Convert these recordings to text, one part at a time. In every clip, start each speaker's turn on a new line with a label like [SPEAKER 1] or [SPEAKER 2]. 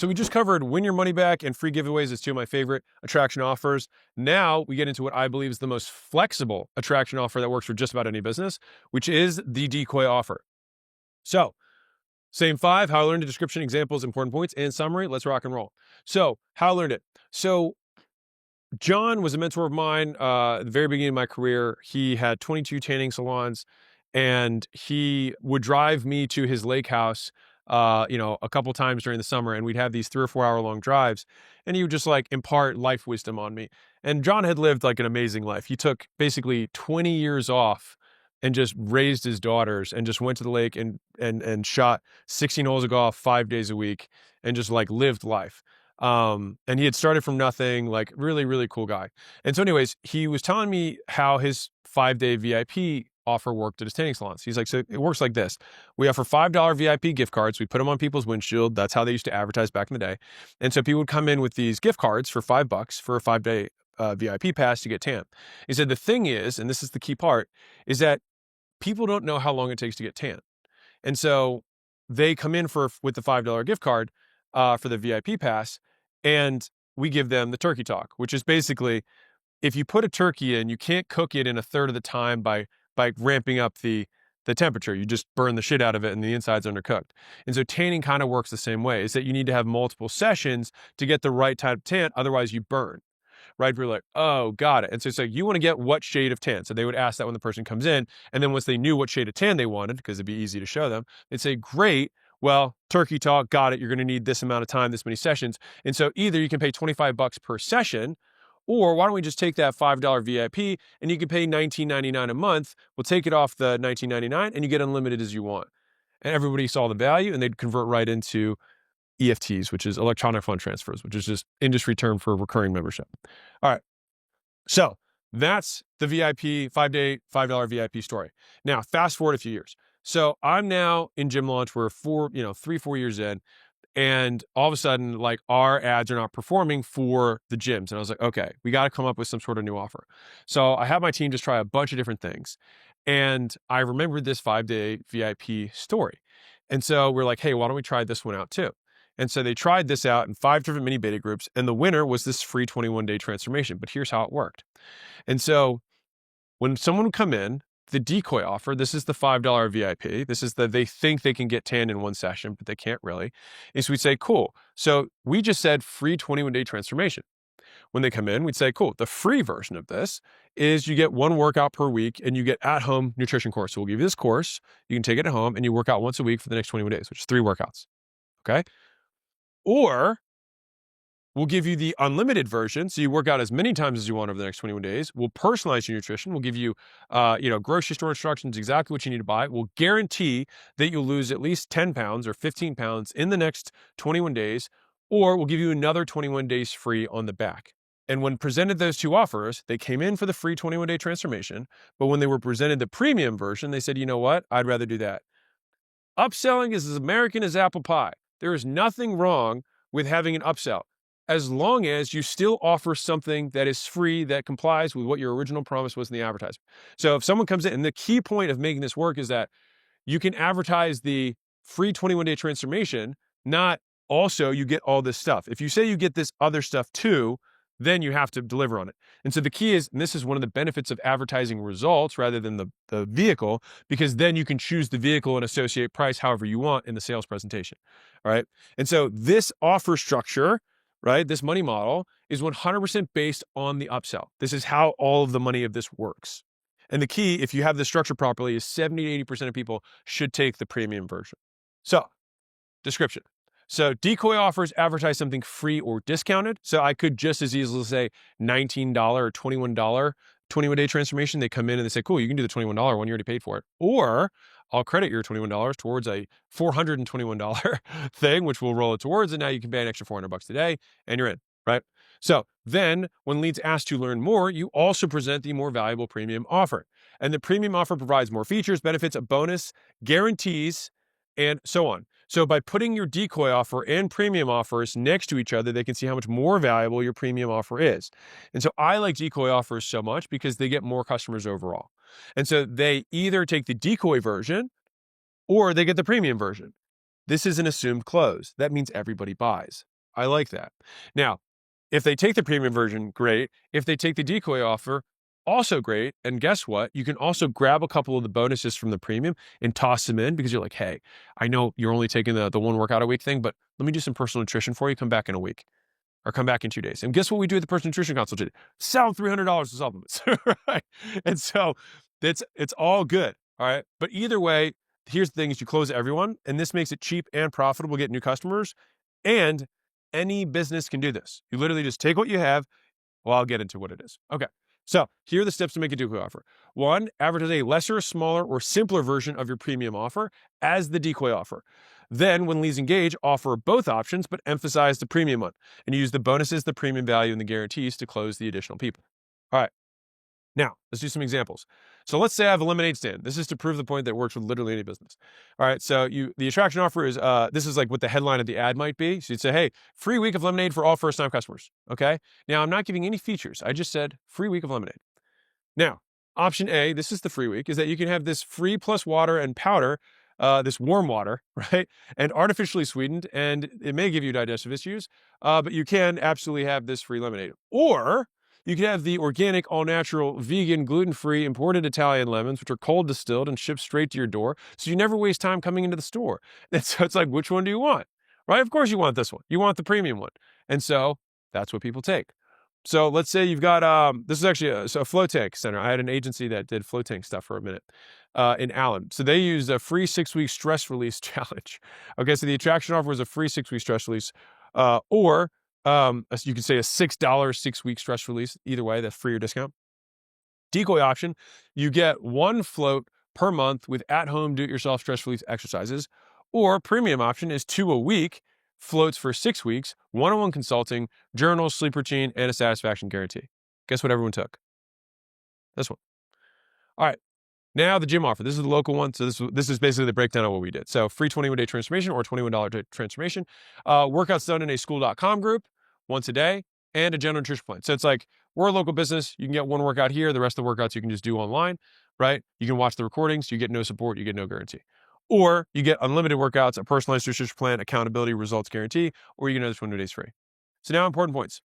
[SPEAKER 1] So we just covered win your money back and free giveaways as two of my favorite attraction offers. Now we get into what I believe is the most flexible attraction offer that works for just about any business, which is the Decoy offer. So same five, how I learned, the description, examples, important points, and summary. Let's rock and roll. So how I learned it. So John was a mentor of mine at the very beginning of my career. He had 22 tanning salons, and he would drive me to his lake house, a couple times during the summer, and we'd have these 3 or 4 hour long drives, and he would just like impart life wisdom on me. And John had lived like an amazing life. He took basically 20 years off and just raised his daughters and just went to the lake and shot 16 holes of golf 5 days a week and just like lived life. And he had started from nothing, like really, really cool guy. And so anyways, he was telling me how his 5-day VIP offer worked at his tanning salons. He's like, so it works like this. We offer $5 VIP gift cards. We put them on people's windshield. That's how they used to advertise back in the day. And so people would come in with these gift cards for $5 for a 5-day VIP pass to get tan. He said, the thing is, and this is the key part, is that people don't know how long it takes to get tan. And so they come in with the $5 gift card for the VIP pass, and we give them the turkey talk, which is basically, if you put a turkey in, you can't cook it in a third of the time by ramping up the temperature. You just burn the shit out of it and the inside's undercooked. And so tanning kind of works the same way, is that you need to have multiple sessions to get the right type of tan, otherwise you burn. Right? We're like, oh, got it. And so it's like, you want to get what shade of tan? So they would ask that when the person comes in. And then once they knew what shade of tan they wanted, because it'd be easy to show them, they'd say, great, well, turkey talk, got it. You're going to need this amount of time, this many sessions. And so either you can pay $25 per session, or why don't we just take that $5 VIP and you can pay $19.99 a month. We'll take it off the $19.99 and you get unlimited as you want. And everybody saw the value and they'd convert right into EFTs, which is electronic fund transfers, which is just industry term for recurring membership. All right. So that's the VIP 5-day, $5 VIP story. Now, fast forward a few years. So I'm now in gym launch. We're 3-4 years in, and all of a sudden, like, our ads are not performing for the gyms. And I was like, okay, we got to come up with some sort of new offer. So I have my team just try a bunch of different things. And I remembered this 5-day VIP story. And so we're like, hey, why don't we try this one out too? And so they tried this out in 5 different mini beta groups, and the winner was this free 21-day transformation. But here's how it worked. And so when someone would come in, the Decoy offer, this is the $5 VIP. This is they think they can get tan in one session, but they can't really. Is we'd say, cool. So we just said free 21-day transformation. When they come in, we'd say, cool. The free version of this is you get 1 workout per week and you get at-home nutrition course. So we'll give you this course. You can take it at home and you work out once a week for the next 21 days, which is 3 workouts. Okay. Or we'll give you the unlimited version. So you work out as many times as you want over the next 21 days. We'll personalize your nutrition. We'll give you, grocery store instructions, exactly what you need to buy. We'll guarantee that you'll lose at least 10 pounds or 15 pounds in the next 21 days, or we'll give you another 21 days free on the back. And when presented those two offers, they came in for the free 21-day transformation. But when they were presented the premium version, they said, you know what? I'd rather do that. Upselling is as American as apple pie. There is nothing wrong with having an upsell, as long as you still offer something that is free, that complies with what your original promise was in the advertisement. So if someone comes in, and the key point of making this work is that you can advertise the free 21-day transformation, not also you get all this stuff. If you say you get this other stuff too, then you have to deliver on it. And so the key is, and this is one of the benefits of advertising results rather than the vehicle, because then you can choose the vehicle and associate price however you want in the sales presentation. All right. And so this offer structure, right, this money model is 100% based on the upsell. This is how all of the money of this works. And the key, if you have this structure properly, is 70 to 80% of people should take the premium version. So, description. So Decoy Offers advertise something free or discounted. So I could just as easily say $19 or $21 21-day transformation. They come in and they say, cool, you can do the $21 one, you already paid for it. Or I'll credit your $21 towards a $421 thing, which we'll roll it towards, and now you can pay an extra $400 today and you're in, right? So then when leads ask to learn more, you also present the more valuable premium offer. And the premium offer provides more features, benefits, a bonus, guarantees, and so on. So by putting your Decoy offer and premium offers next to each other, they can see how much more valuable your premium offer is. And so I like Decoy offers so much because they get more customers overall. And so they either take the Decoy version or they get the premium version. This is an assumed close. That means everybody buys. I like that. Now, if they take the premium version, great. If they take the Decoy offer, also great. And guess what? You can also grab a couple of the bonuses from the premium and toss them in because you're like, hey, I know you're only taking the one workout a week thing, but let me do some personal nutrition for you. Come back in a week or come back in 2 days. And guess what we do at the personal nutrition consultation? Sell $300 of supplements, right? And so it's all good, all right? But either way, here's the thing is you close everyone, and this makes it cheap and profitable to get new customers. And any business can do this. You literally just take what you have. Well, I'll get into what it is. Okay. So here are the steps to make a Decoy offer. 1, advertise a lesser, smaller, or simpler version of your premium offer as the Decoy offer. Then, when leads engage, offer both options, but emphasize the premium one. And use the bonuses, the premium value, and the guarantees to close the additional people. All right. Now, let's do some examples. So let's say I have a lemonade stand. This is to prove the point that it works with literally any business. All right, so the attraction offer is, this is like what the headline of the ad might be. So you'd say, hey, free week of lemonade for all first-time customers, okay? Now, I'm not giving any features. I just said free week of lemonade. Now, option A, this is the free week, is that you can have this free plus water and powder, this warm water, right? And artificially sweetened, and it may give you digestive issues, but you can absolutely have this free lemonade. Or you can have the organic, all-natural, vegan, gluten-free, imported Italian lemons, which are cold distilled and shipped straight to your door, so you never waste time coming into the store. And so it's like, which one do you want? Right? Of course you want this one. You want the premium one. And so that's what people take. So let's say you've got, this is actually a flow tank center. I had an agency that did flow tank stuff for a minute in Allen. So they used a free 6-week stress release challenge. Okay, so the attraction offer was a free 6-week stress release, or you can say a $6 6-week stress release. Either way, that's free or discount. Decoy option, you get 1 float per month with at-home do-it-yourself stress release exercises. Or premium option is 2 a week, floats for 6 weeks, one-on-one consulting, journal, sleep routine, and a satisfaction guarantee. Guess what everyone took? This one. All right. Now the gym offer. This is the local one. So this is basically the breakdown of what we did. So free 21-day transformation or $21 transformation. Workouts done in a school.com group once a day and a general nutrition plan. So it's like, we're a local business. You can get one workout here. The rest of the workouts you can just do online, right? You can watch the recordings. You get no support. You get no guarantee. Or you get unlimited workouts, a personalized nutrition plan, accountability, results guarantee, or you can have 21 days free. So now important points.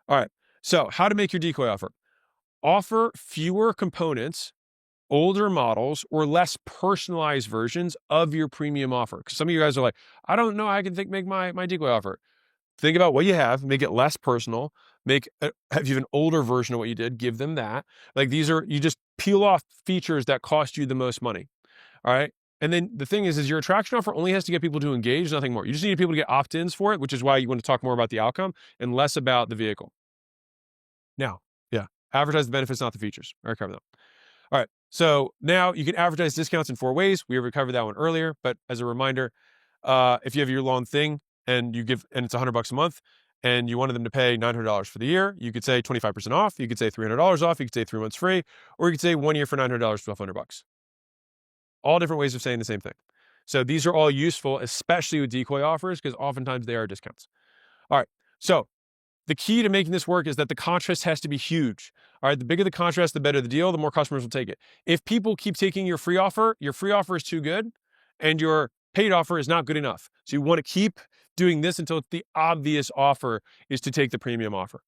[SPEAKER 1] All right. So how to make your Decoy offer. Offer fewer components, older models, or less personalized versions of your premium offer. Because some of you guys are like, I don't know, I can make my Decoy offer. Think about what you have, make it less personal, have you an older version of what you did, give them that. Like you just peel off features that cost you the most money. All right. And then the thing is your attraction offer only has to get people to engage, nothing more. You just need people to get opt-ins for it, which is why you want to talk more about the outcome and less about the vehicle. Now, yeah, advertise the benefits, not the features. I covered that. All right. So now you can advertise discounts in 4 ways. We already covered that one earlier, but as a reminder, if you have a year-long thing and it's $100 a month and you wanted them to pay $900 for the year, you could say 25% off. You could say $300 off. You could say 3 months free, or you could say 1 year for $900, $1,200. All different ways of saying the same thing. So these are all useful, especially with Decoy offers, because oftentimes they are discounts. All right. So the key to making this work is that the contrast has to be huge. All right. The bigger the contrast, the better the deal, the more customers will take it. If people keep taking your free offer is too good and your paid offer is not good enough. So you want to keep doing this until the obvious offer is to take the premium offer.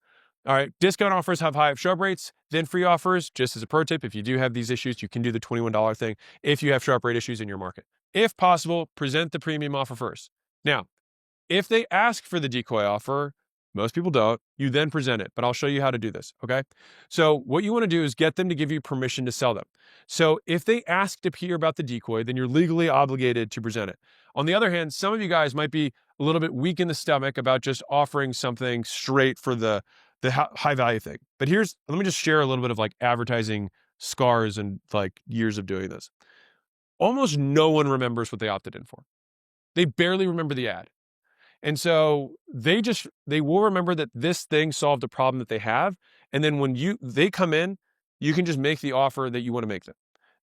[SPEAKER 1] All right. Discount offers have high show-up rates. Then free offers, just as a pro tip, if you do have these issues, you can do the $21 thing if you have show-up rate issues in your market. If possible, present the premium offer first. Now, if they ask for the Decoy offer, most people don't, you then present it, but I'll show you how to do this, okay? So what you want to do is get them to give you permission to sell them. So if they ask to hear about the Decoy, then you're legally obligated to present it. On the other hand, some of you guys might be a little bit weak in the stomach about just offering something straight for the high value thing. But let me just share a little bit of like advertising scars and like years of doing this. Almost no one remembers what they opted in for. They barely remember the ad. And so they will remember that this thing solved a problem that they have. And then when they come in, you can just make the offer that you want to make them.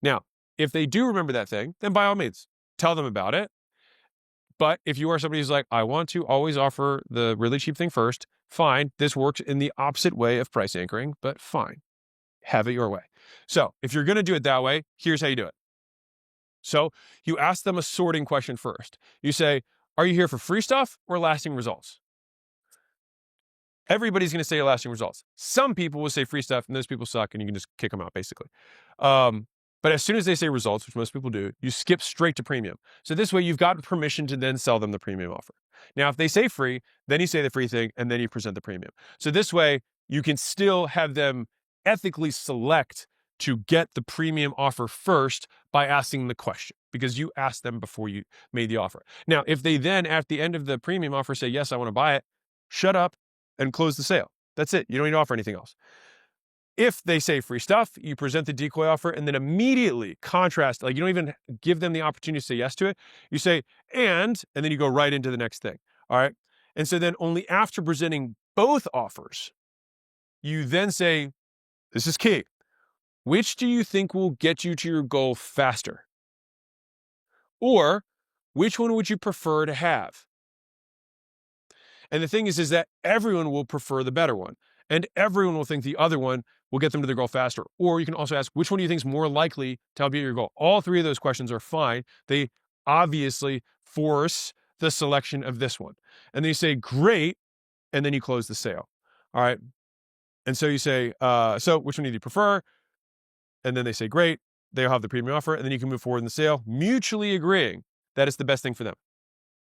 [SPEAKER 1] Now, if they do remember that thing, then by all means, tell them about it. But if you are somebody who's like, I want to always offer the really cheap thing first, fine. This works in the opposite way of price anchoring, but fine. Have it your way. So if you're going to do it that way, here's how you do it. So you ask them a sorting question first. You say, are you here for free stuff or lasting results? everybody's going to say lasting results. Some people will say free stuff, and those people suck, and you can just kick them out, basically. But as soon as they say results, which most people do, you skip straight to premium. So this way, you've got permission to then sell them the premium offer. Now, if they say free, then you say the free thing, and then you present the premium. So this way, you can still have them ethically select to get the premium offer first by asking the question, because you asked them before you made the offer. Now, if they then, at the end of the premium offer, say, yes, I want to buy it, shut up and close the sale. That's it. You don't need to offer anything else. If they say free stuff, you present the decoy offer and then immediately contrast, like you don't even give them the opportunity to say yes to it. You say, and then you go right into the next thing. All right. And so then only after presenting both offers, you then say, this is key. Which do you think will get you to your goal faster? Or which one would you prefer to have? And the thing is that everyone will prefer the better one, and everyone will think the other one will get them to their goal faster. Or you can also ask, which one do you think is more likely to help you get your goal? All three of those questions are fine. They obviously force the selection of this one. And then you say, great, and then you close the sale. All right. And so you say, so which one do you prefer? And then they say, great, they'll have the premium offer, and then you can move forward in the sale, mutually agreeing that it's the best thing for them.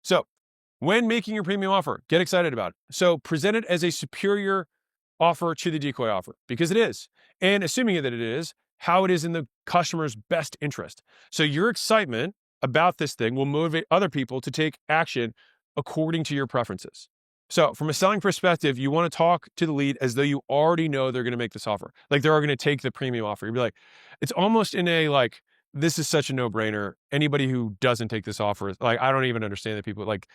[SPEAKER 1] So when making your premium offer, get excited about it. So present it as a superior offer to the decoy offer, because it is. And assuming that it is, how it is in the customer's best interest. So your excitement about this thing will motivate other people to take action according to your preferences. So from a selling perspective, you want to talk to the lead as though you already know they're going to make this offer. Like they're going to take the premium offer. You'd be like, it's almost in a like, this is such a no-brainer. Anybody who doesn't take this offer, like, I don't even understand that people like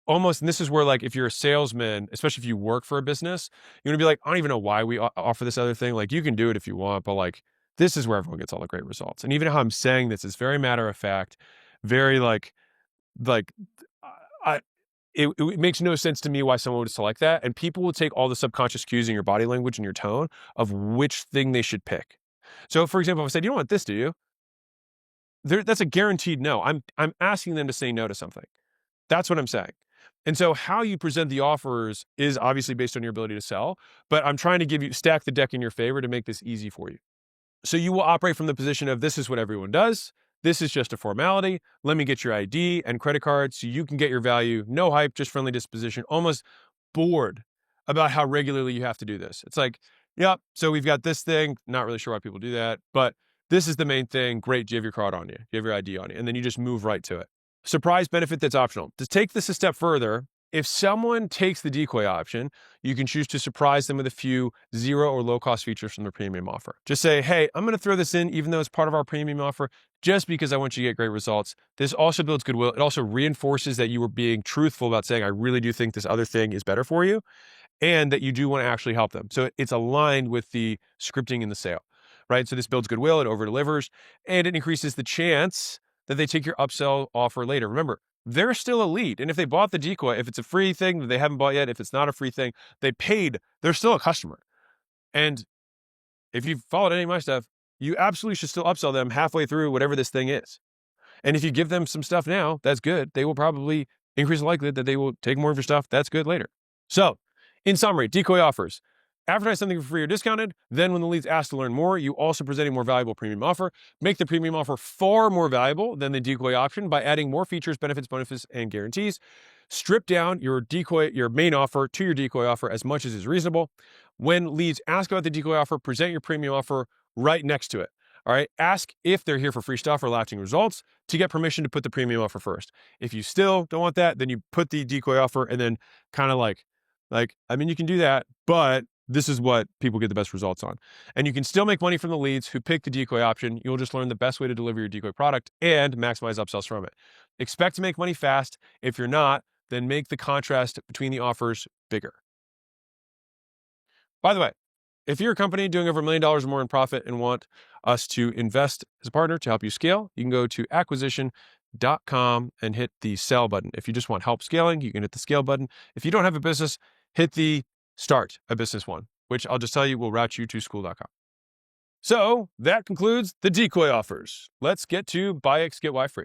[SPEAKER 1] almost, and this is where like, if you're a salesman, especially if you work for a business, you're going to be like, I don't even know why we offer this other thing. Like you can do it if you want, but like, this is where everyone gets all the great results. And even how I'm saying this is very matter of fact, very like, it makes no sense to me why someone would select that. And people will take all the subconscious cues in your body language and your tone of which thing they should pick. So for example, if I said, you don't want this, do you? That's a guaranteed no. I'm asking them to say no to something. That's what I'm saying. And so how you present the offers is obviously based on your ability to sell, but I'm trying to stack the deck in your favor to make this easy for you. So you will operate from the position of, this is what everyone does. This is just a formality. Let me get your ID and credit card so you can get your value. No hype, just friendly disposition. Almost bored about how regularly you have to do this. It's like, yep, so we've got this thing. Not really sure why people do that, but this is the main thing. Great, do you have your card on you? Do you have your ID on you? And then you just move right to it. Surprise benefit that's optional. To take this a step further, if someone takes the decoy option, you can choose to surprise them with a few zero or low cost features from their premium offer. Just say, hey, I'm going to throw this in, even though it's part of our premium offer, just because I want you to get great results. This also builds goodwill. It also reinforces that you were being truthful about saying, I really do think this other thing is better for you, and that you do want to actually help them. So it's aligned with the scripting in the sale, right? So this builds goodwill, it over delivers, and it increases the chance that they take your upsell offer later. Remember, they're still a lead. And if they bought the decoy, if it's a free thing that they haven't bought yet, if it's not a free thing, they paid, they're still a customer. And if you've followed any of my stuff, you absolutely should still upsell them halfway through whatever this thing is. And if you give them some stuff now, that's good. They will probably increase the likelihood that they will take more of your stuff. That's good later. So in summary, decoy offers. Advertise something for free or discounted. Then when the lead's asked to learn more, you also present a more valuable premium offer. Make the premium offer far more valuable than the decoy option by adding more features, benefits, bonuses, and guarantees. Strip down your main offer to your decoy offer as much as is reasonable. When leads ask about the decoy offer, present your premium offer right next to it. All right. Ask if they're here for free stuff or lasting results to get permission to put the premium offer first. If you still don't want that, then you put the decoy offer and then kind of like, I mean, you can do that, but this is what people get the best results on. And you can still make money from the leads who pick the decoy option. You'll just learn the best way to deliver your decoy product and maximize upsells from it. Expect to make money fast. If you're not, then make the contrast between the offers bigger. By the way, if you're a company doing over $1 million or more in profit and want us to invest as a partner to help you scale, you can go to acquisition.com and hit the sell button. If you just want help scaling, you can hit the scale button. If you don't have a business, hit the start a business one, which I'll just tell you will route you to school.com. So that concludes the decoy offers. Let's get to buy X, get Y free.